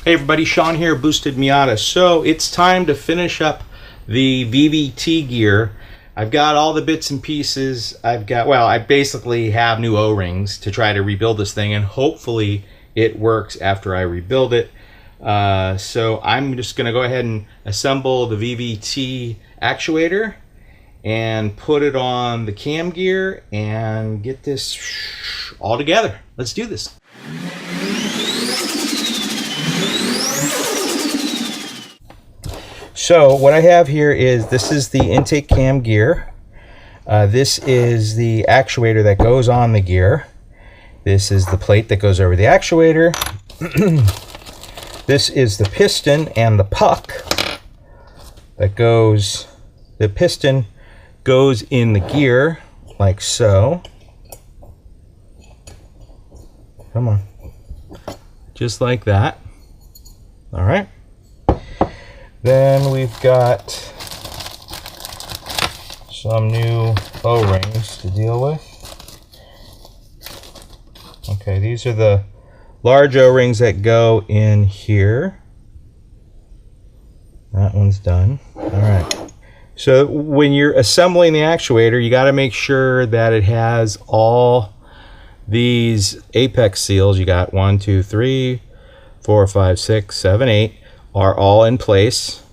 Hey everybody, Sean here, Boosted Miata. So it's time to finish up the VVT gear. I've got all the bits and pieces. I basically have new O-rings to try to rebuild this thing, and hopefully it works after I rebuild it. So I'm just gonna go ahead and assemble the VVT actuator and put it on the cam gear and get this all together. Let's do this. So what I have here is, this is the intake cam gear. This is the actuator that goes on the gear. This is the plate that goes over the actuator. This is the piston and the puck that goes, the piston goes in the gear like so. Come on. Just like that. All right. Then we've got some new O-rings to deal with. Okay, these are the large O-rings that go in here. That one's done. All right. So when you're assembling the actuator, you got to make sure that it has all these apex seals. You got 1, 2, 3, 4, 5, 6, 7, 8. Are all in place,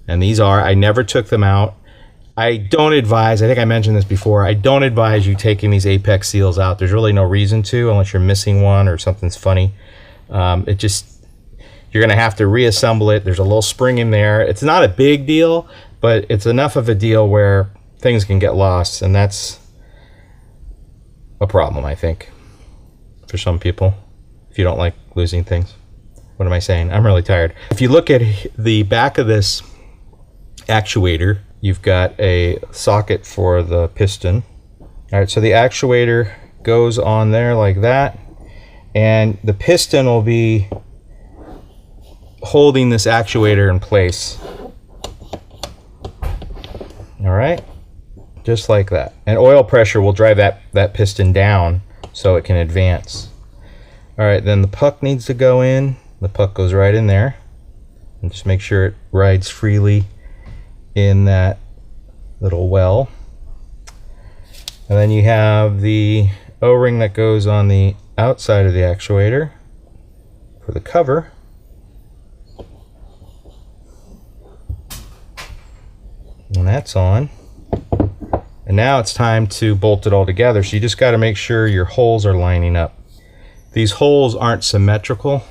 and these are, I never took them out. I don't advise, I think I mentioned this before, I don't advise you taking these apex seals out. There's really no reason to, unless you're missing one or something's funny. You're gonna have to reassemble it. There's a little spring in there. It's not a big deal, but it's enough of a deal where things can get lost, and that's a problem, I think, for some people, if you don't like losing things. What am I saying? I'm really tired. If you look at the back of this actuator, you've got a socket for the piston. All right, so the actuator goes on there like that, and the piston will be holding this actuator in place. All right, just like that. And oil pressure will drive that piston down so it can advance. All right, then the puck needs to go in. The puck goes right in there, and just make sure it rides freely in that little well. And then you have the O-ring that goes on the outside of the actuator for the cover. And that's on. And now it's time to bolt it all together. So you just got to make sure your holes are lining up. These holes aren't symmetrical.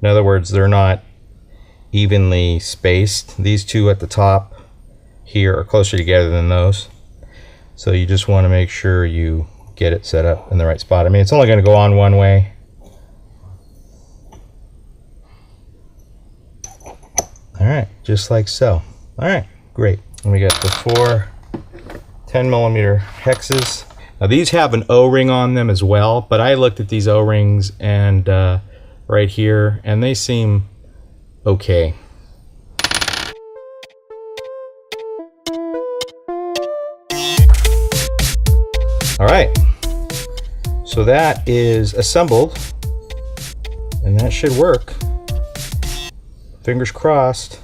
In other words, they're not evenly spaced. These two at the top here are closer together than those. So you just want to make sure you get it set up in the right spot. I mean, it's only going to go on one way. All right, just like so. All right, great. And we got the 4 10mm hexes. Now these have an O-ring on them as well, but I looked at these O-rings and right here, and they seem okay. All right, so that is assembled, and that should work. Fingers crossed.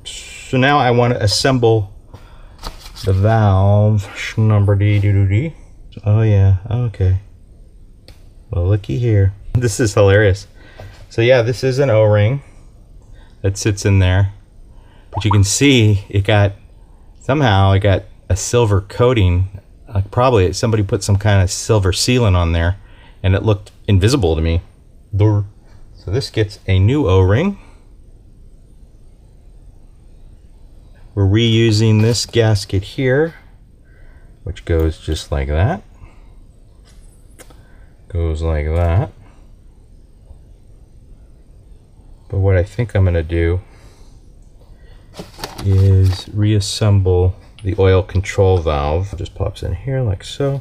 So now I want to assemble the valve. Schnumber-dee-doo-doo-dee. Oh yeah, okay. Well, looky here. This is hilarious. So yeah, this is an O-ring that sits in there, but you can see it got, somehow it got a silver coating. Probably somebody put some kind of silver sealant on there, and it looked invisible to me. So this gets a new O-ring. We're reusing this gasket here, which goes just like that. Goes like that. But what I think I'm going to do is reassemble the oil control valve. It just pops in here like so.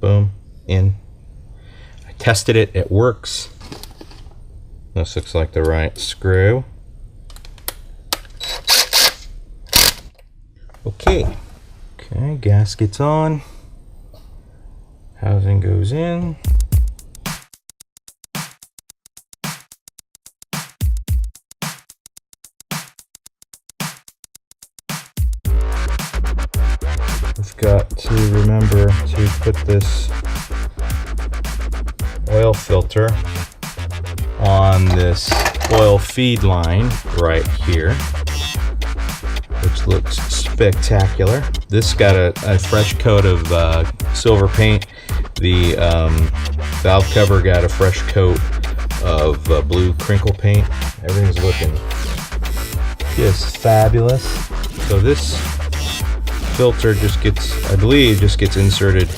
Boom, in. I tested it, it works. This looks like the right screw. Okay, gasket's on. Housing goes in. got to remember to put this oil filter on this oil feed line right here, which looks spectacular. This got a fresh coat of silver paint. The valve cover got a fresh coat of blue crinkle paint. Everything's looking just fabulous. So this filter just gets, I believe, just gets inserted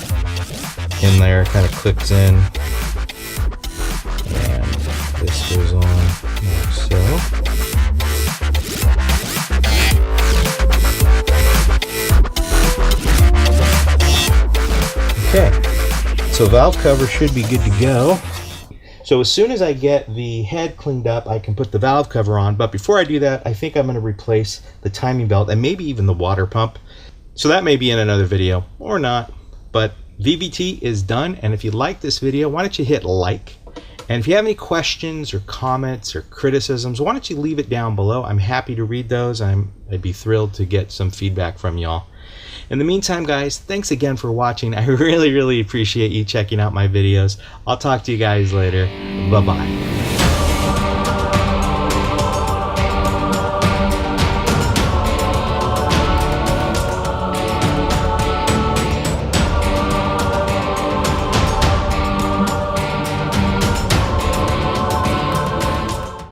in there, kind of clicks in, and this goes on like so. Okay, so valve cover should be good to go. So as soon as I get the head cleaned up, I can put the valve cover on. But before I do that, I think I'm going to replace the timing belt and maybe even the water pump. So that may be in another video or not. But VVT is done. And if you like this video, why don't you hit like? And if you have any questions or comments or criticisms, why don't you leave it down below? I'm happy to read those. I'd be thrilled to get some feedback from y'all. In the meantime, guys, thanks again for watching. I really, really appreciate you checking out my videos. I'll talk to you guys later. Bye-bye.